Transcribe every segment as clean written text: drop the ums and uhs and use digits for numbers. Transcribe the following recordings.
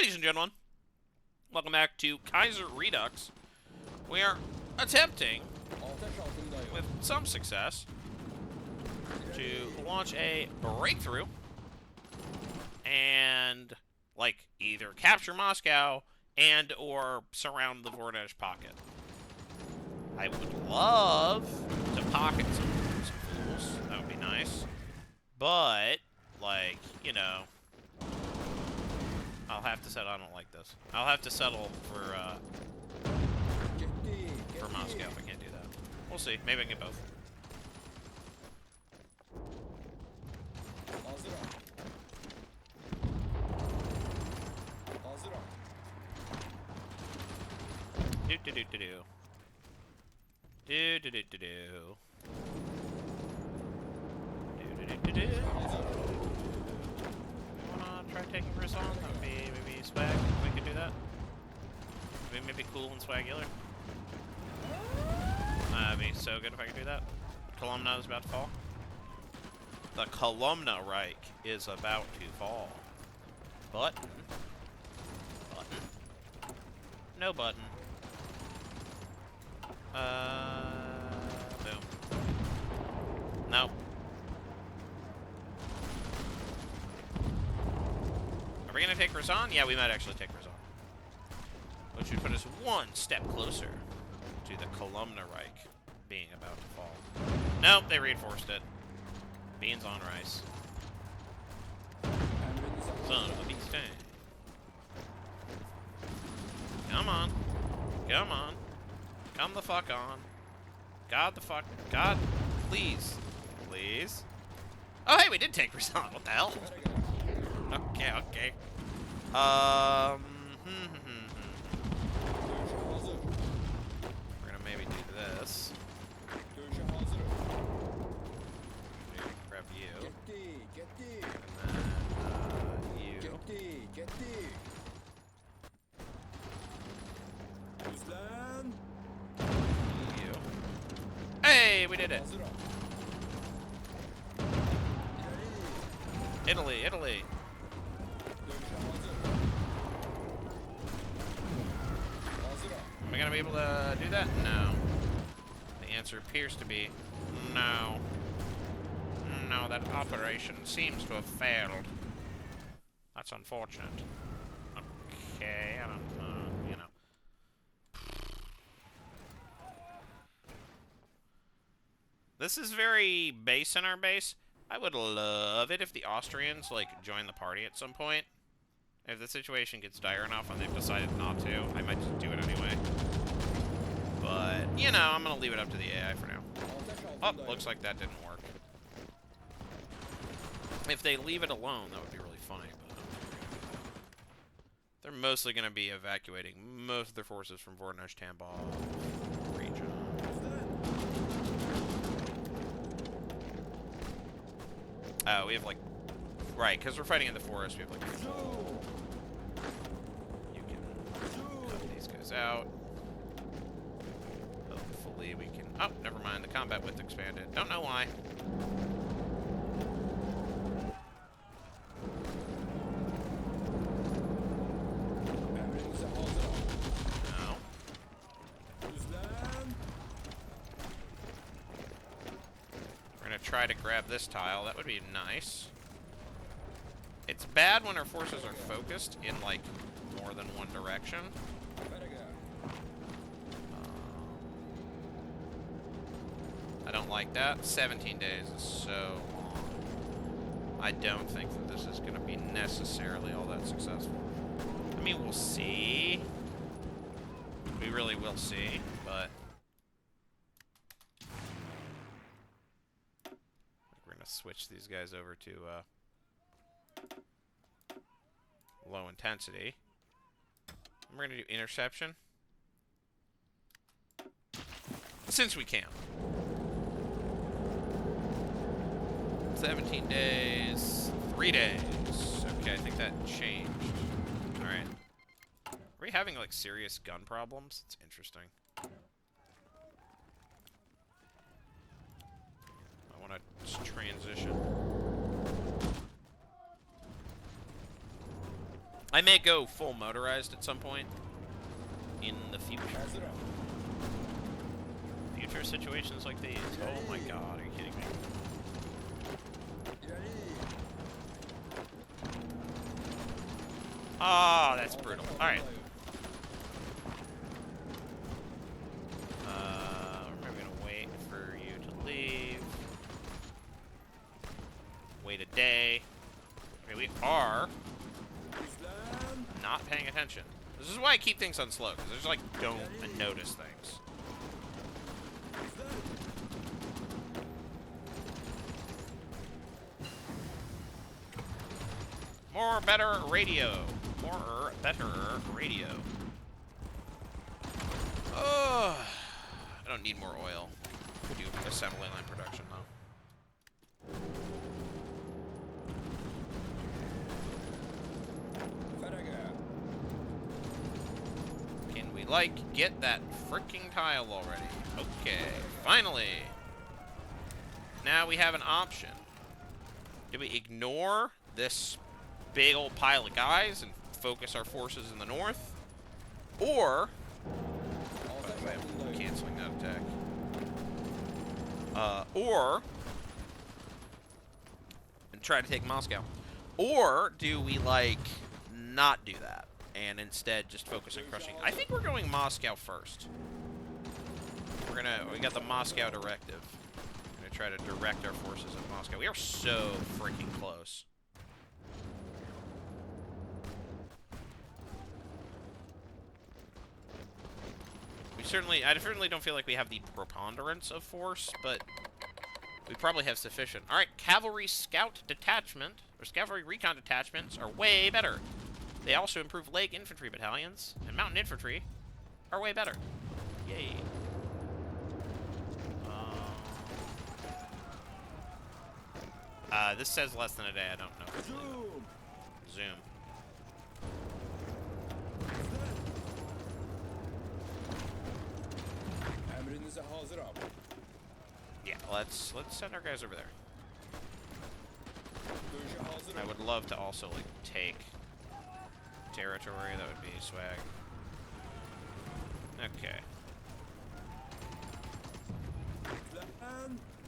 Ladies and gentlemen, welcome back to Kaiserredux. We are attempting, with some success, to launch a breakthrough and, like, either capture Moscow and or surround the Voronezh pocket. I would love to pocket some fools. That would be nice. But, like, you know, I'll have to settle. I don't like this. I'll have to settle for Moscow if I can't do that. We'll see. Maybe I can get both. Do do do do do. Do do do do do. Do do do do do. Try taking Riz on. That would be maybe swag. We could do that. Maybe cool and swagular. That'd be so good if I could do that. Kolumna is about to fall. The Kolumna Reich is about to fall. Button. Button. No button. Boom. Nope. Are we gonna take Razan? Yeah, we might actually take Razan. Which would put us one step closer to the Kolumna Reich being about to fall. Nope, they reinforced it. Beans on rice. Son of a bee sting. Come on. Come on. Come the fuck on. God the fuck. God. Please. Please. Oh, hey, we did take Razan. What the hell? Okay, okay. We're gonna maybe do this. Grab you. And then, you. You. Hey, we did it. Italy, Italy. Am I gonna be able to do that? No. The answer appears to be no. No, that operation seems to have failed. That's unfortunate. Okay, I don't know, you know. This is very base in our base. I would love it if the Austrians, like, join the party at some point. If the situation gets dire enough and they've decided not to, I might just do it anyway. But, you know, I'm going to leave it up to the AI for now. Oh, looks like that didn't work. If they leave it alone, that would be really funny. But they're mostly going to be evacuating most of their forces from Voronezh Tambov region. Oh, we have, like... Right, because we're fighting in the forest, we have, like... You can cut these guys out. Hopefully we can... Oh, never mind, the combat width expanded. Don't know why. No. We're gonna try to grab this tile. That would be nice. It's bad when our forces are focused in, like, more than one direction. I don't like that. 17 days is so long. I don't think that this is going to be necessarily all that successful. I mean, we'll see. We really will see, but... we're going to switch these guys over to, low intensity. And we're going to do interception. Since we can. 17 days. 3 days. Okay, I think that changed. Alright. Are we having, like, serious gun problems? It's interesting. I want to transition. I may go full motorized at some point in the future. Future situations like these. Oh my god, are you kidding me? Oh, that's brutal. Alright. We're gonna wait for you to leave. Wait a day. Okay, we are not paying attention. This is why I keep things on slow, because I just like don't notice things. More better radio. More better radio. Oh, I don't need more oil. We do assembly line production though. Can we like get that freaking tile already? Okay, finally. Now we have an option. Do we ignore this big old pile of guys and focus our forces in the north? Or, by the way, I'm canceling that attack. Or, and try to take Moscow. Or, do we, like, not do that and instead just focus on crushing? I think we're going Moscow first. We got the Moscow directive. We're gonna try to direct our forces at Moscow. We are so freaking close. I certainly don't feel like we have the preponderance of force, but we probably have sufficient. Alright, cavalry scout detachment, or cavalry recon detachments are way better. They also improve leg infantry battalions, and mountain infantry are way better. Yay. This says less than a day, I don't know. Zoom. Yeah, let's send our guys over there. I would love to also like take territory. That would be swag. Okay.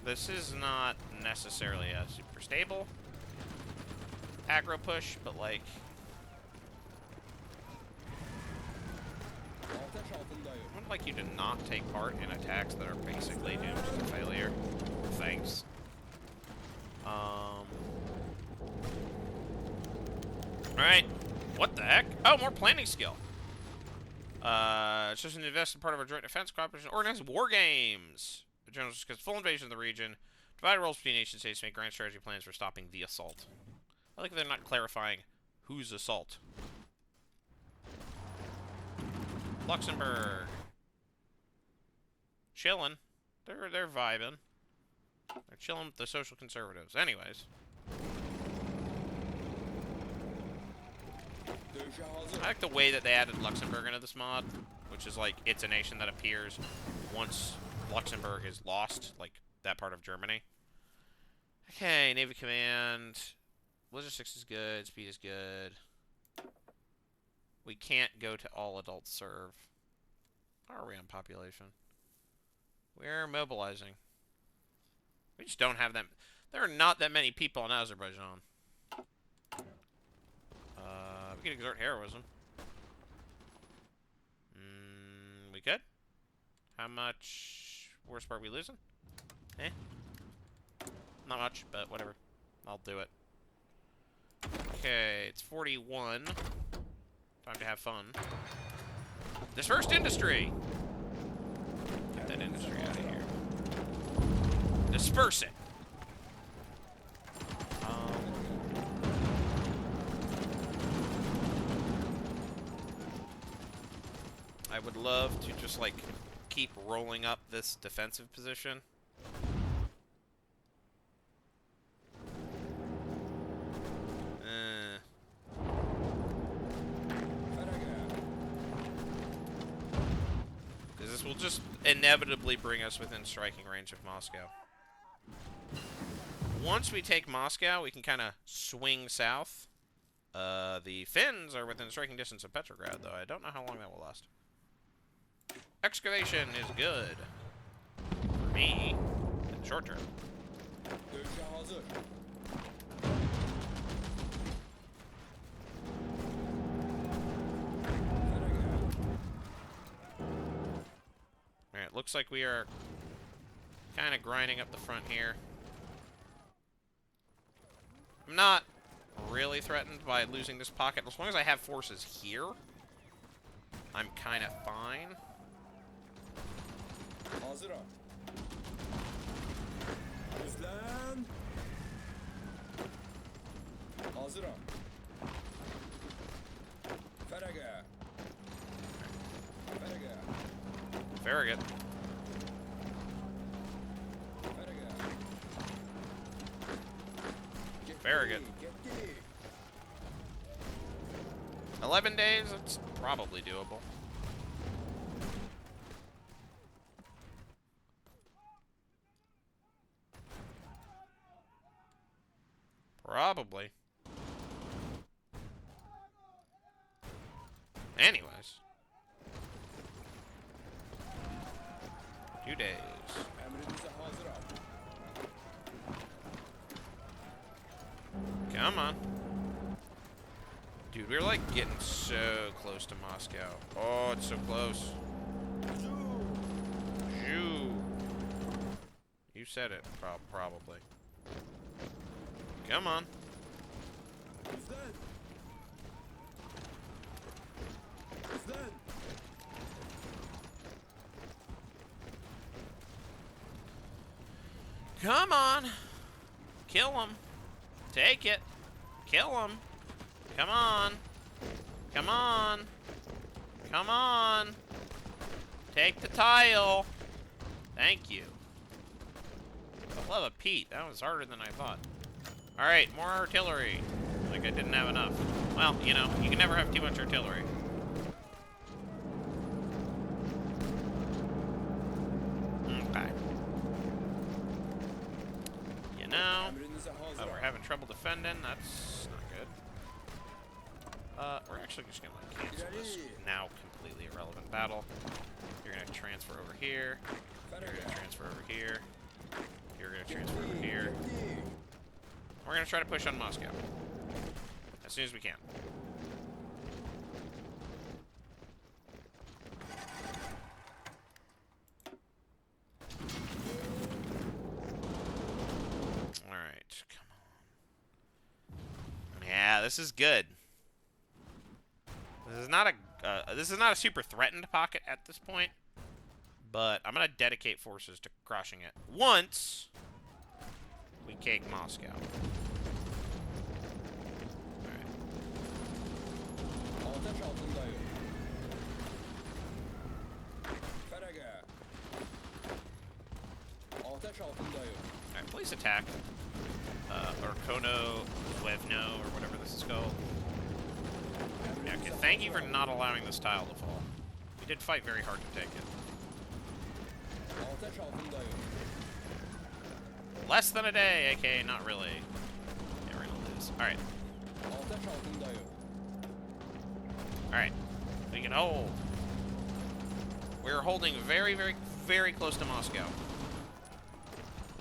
This is not necessarily a super stable aggro push, but like I would like you to not take part in attacks that are basically doomed to failure. Thanks. Alright. What the heck? Oh, more planning skill. It's just an invested part of our joint defense cooperation. Organize war games. The generals discuss full invasion of the region. Divide roles between nation states to make grand strategy plans for stopping the assault. I like they're not clarifying whose assault. Luxembourg. Chillin'. They're vibing. They're chilling with the social conservatives. Anyways. I like the way that they added Luxembourg into this mod, which is like, it's a nation that appears once Luxembourg is lost, like that part of Germany. Okay, Navy Command. Logistics is good, speed is good. We can't go to all adult serve. How are we on population? We're mobilizing. We just don't have them. There are not that many people in Azerbaijan. We can exert heroism. We good? How much horsepower are we losing? Eh? Not much, but whatever. I'll do it. Okay, it's 41. Time to have fun. Dispersed industry! Get that industry out of here. Disperse it! I would love to just, like, keep rolling up this defensive position. Because this will just inevitably bring us within striking range of Moscow. Once we take Moscow, we can kind of swing south The Finns are within striking distance of Petrograd, though. I don't know how long that will last. Excavation is good. For me, in the short term. Alright, looks like we are kind of grinding up the front here. I'm not really threatened by losing this pocket. As long as I have forces here, I'm kind of fine. Farragut. Farragut. 11 days? That's probably doable. Probably. Anyways. 2 days. Come on. Dude, we're like getting so close to Moscow. Oh, it's so close. Zhoo. You said it, probably. Come on. Come on. Kill him. Take it. Kill him. Come on. Come on. Come on. Take the tile. Thank you. I love a Pete. That was harder than I thought. Alright, more artillery. Like I didn't have enough. Well, you know, you can never have too much artillery. Okay. You know, we're having trouble defending. That's not good. We're actually just gonna like cancel this now completely irrelevant battle. You're gonna transfer over here. You're gonna transfer over here. You're gonna transfer over here. We're gonna try to push on Moscow as soon as we can. All right, come on. Yeah, this is good. This is not a super threatened pocket at this point, but I'm gonna dedicate forces to crushing it once we take Moscow. Alright, please attack. Or Kono, Wevno, or whatever this is called. Yeah, okay, thank you for not allowing this tile to fall. We did fight very hard to take it. Less than a day, aka not really. Yeah, we're gonna lose. Alright. Alright. We can hold. We're holding very, very, very close to Moscow.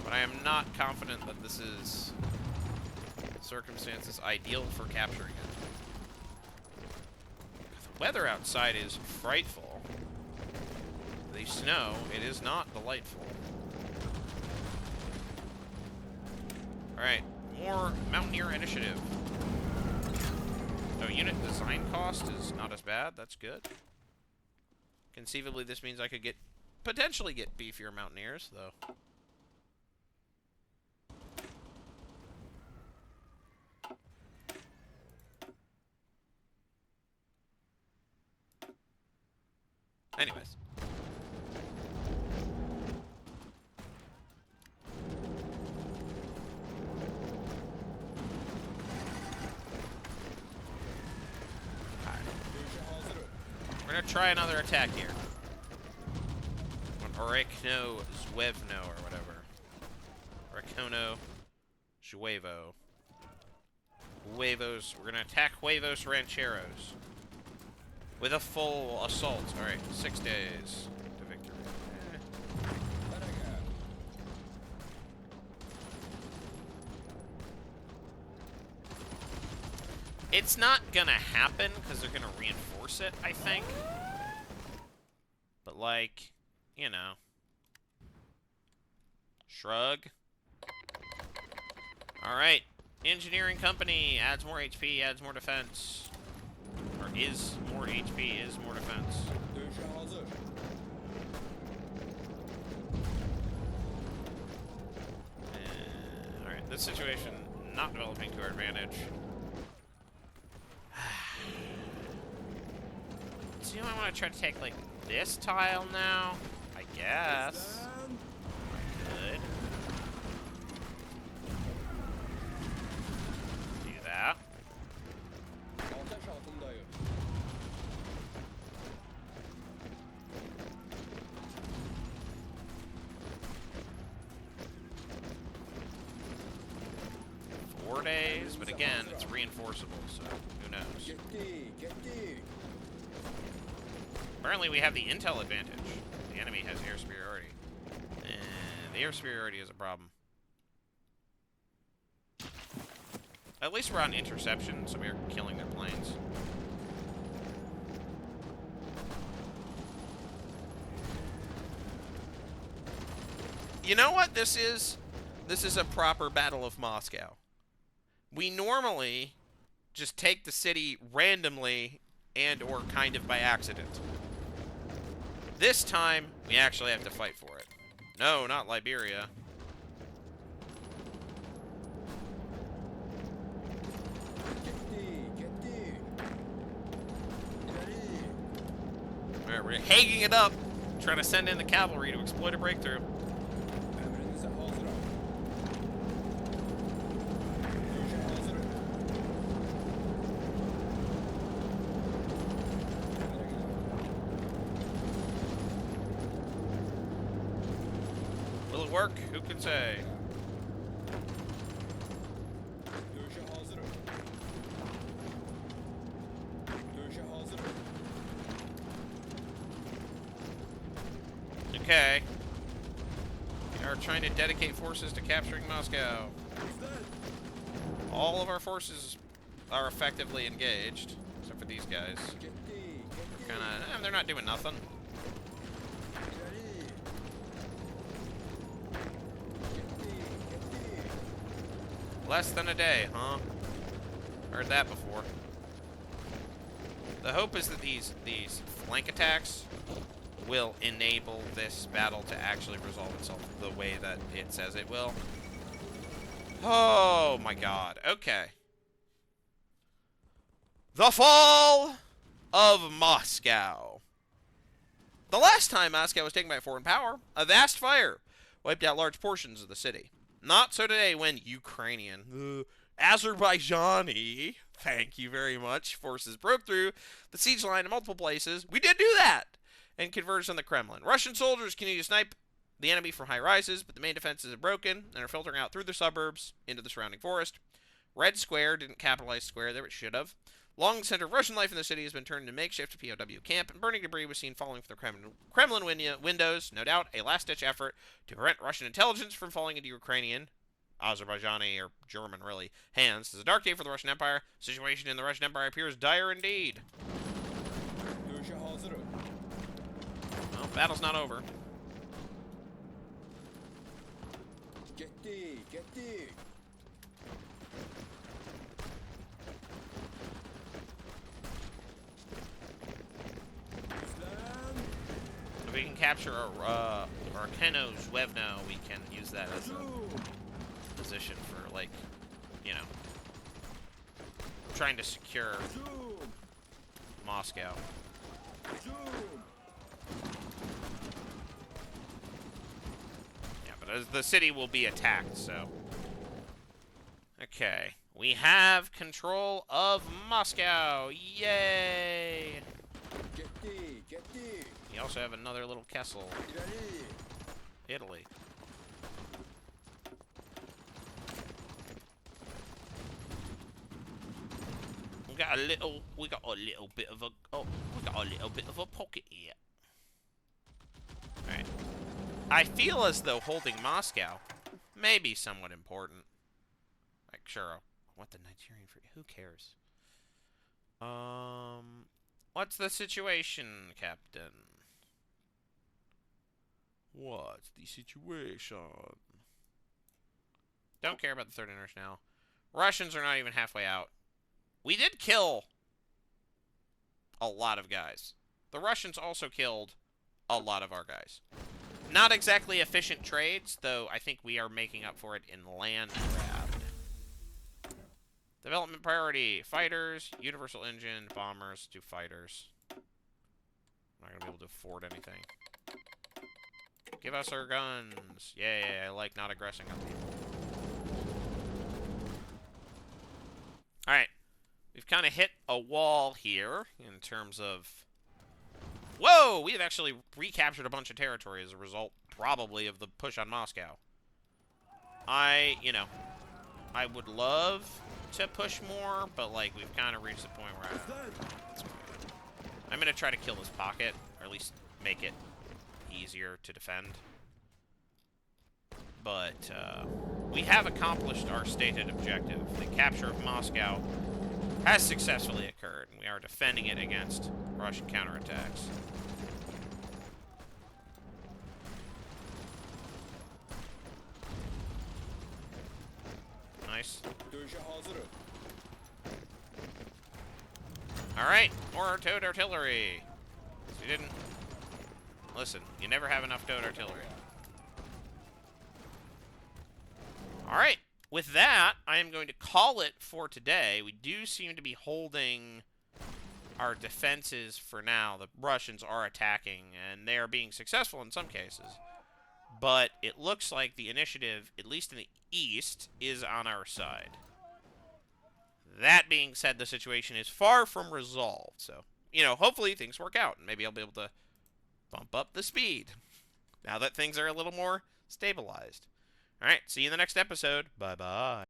But I am not confident that this is circumstances ideal for capturing it. The weather outside is frightful. The snow, it is not delightful. Alright, more Mountaineer Initiative. So unit design cost is not as bad, that's good. Conceivably this means I could potentially get beefier Mountaineers, though. Anyways. We're gonna try another attack here. Orekno Zwevno or whatever. Orekono Zhuevo. Huevos. We're gonna attack Huevos Rancheros with a full assault. All right, 6 days to victory. It's not gonna happen because they're gonna reinforce it, I think. But like, you know, shrug. All right, engineering company adds more HP, adds more defense, or is more HP, is more defense. All right, this situation not developing to our advantage. So you know, I want to try to take like this tile now, I guess. Good. Do that. Four days, but again, it's reinforceable, so who knows? Apparently we have the intel advantage. The enemy has air superiority. And the air superiority is a problem. At least we're on interception, so we're killing their planes. You know what this is? This is a proper Battle of Moscow. We normally just take the city randomly and or kind of by accident. This time, we actually have to fight for it. No, not Liberia. Alright, we're hagging it up, trying to send in the cavalry to exploit a breakthrough. Will it work? Who can say? Okay. We are trying to dedicate forces to capturing Moscow. All of our forces are effectively engaged, except for these guys. They're not doing nothing. Less than a day, huh? Heard that before. The hope is that these flank attacks will enable this battle to actually resolve itself the way that it says it will. Oh my god. Okay. The fall of Moscow. The last time Moscow was taken by foreign power, a vast fire wiped out large portions of the city. Not so today when Ukrainian, Azerbaijani, thank you very much, forces broke through the siege line in multiple places. We did do that! And converged on the Kremlin. Russian soldiers continue to snipe the enemy from high rises, but the main defenses are broken and are filtering out through the suburbs into the surrounding forest. Red Square didn't capitalize square there, it should have. Long center of Russian life in the city has been turned into makeshift POW camp, and burning debris was seen falling from the Kremlin windows. No doubt, a last-ditch effort to prevent Russian intelligence from falling into Ukrainian, Azerbaijani, or German, really, hands. It's a dark day for the Russian Empire. The situation in the Russian Empire appears dire indeed. Well, battle's not over. If we can capture Arkeno Zwevno, we can use that as a position for, like, you know, trying to secure Moscow. Yeah, but the city will be attacked, so. Okay. We have control of Moscow. Yay! You also have another little castle. Italy. we got a little bit of a, pocket here. All right. I feel as though holding Moscow may be somewhat important. Like, sure, I want the Nigerian free. Who cares? What's the situation, Captain? What's the situation? Don't care about the Third International. Russians are not even halfway out. We did kill a lot of guys. The Russians also killed a lot of our guys. Not exactly efficient trades, though I think we are making up for it in land grab. Development priority. Fighters, universal engine, bombers, to fighters. I'm not going to be able to afford anything. Give us our guns. Yay, I like not aggressing on people. Alright. We've kind of hit a wall here in terms of... Whoa! We've actually recaptured a bunch of territory as a result, probably, of the push on Moscow. I would love to push more, but, like, we've kind of reached the point where I'm going to try to kill this pocket, or at least make it easier to defend. But, we have accomplished our stated objective. The capture of Moscow has successfully occurred, and we are defending it against Russian counterattacks. Nice. Alright, more towed artillery. You didn't... Listen, you never have enough towed artillery. Alright, with that, I am going to call it for today. We do seem to be holding our defenses for now. The Russians are attacking, and they are being successful in some cases. But it looks like the initiative, at least in the east, is on our side. That being said, the situation is far from resolved. So, hopefully things work out, and maybe I'll be able to bump up the speed now that things are a little more stabilized. All right, see you in the next episode. Bye-bye.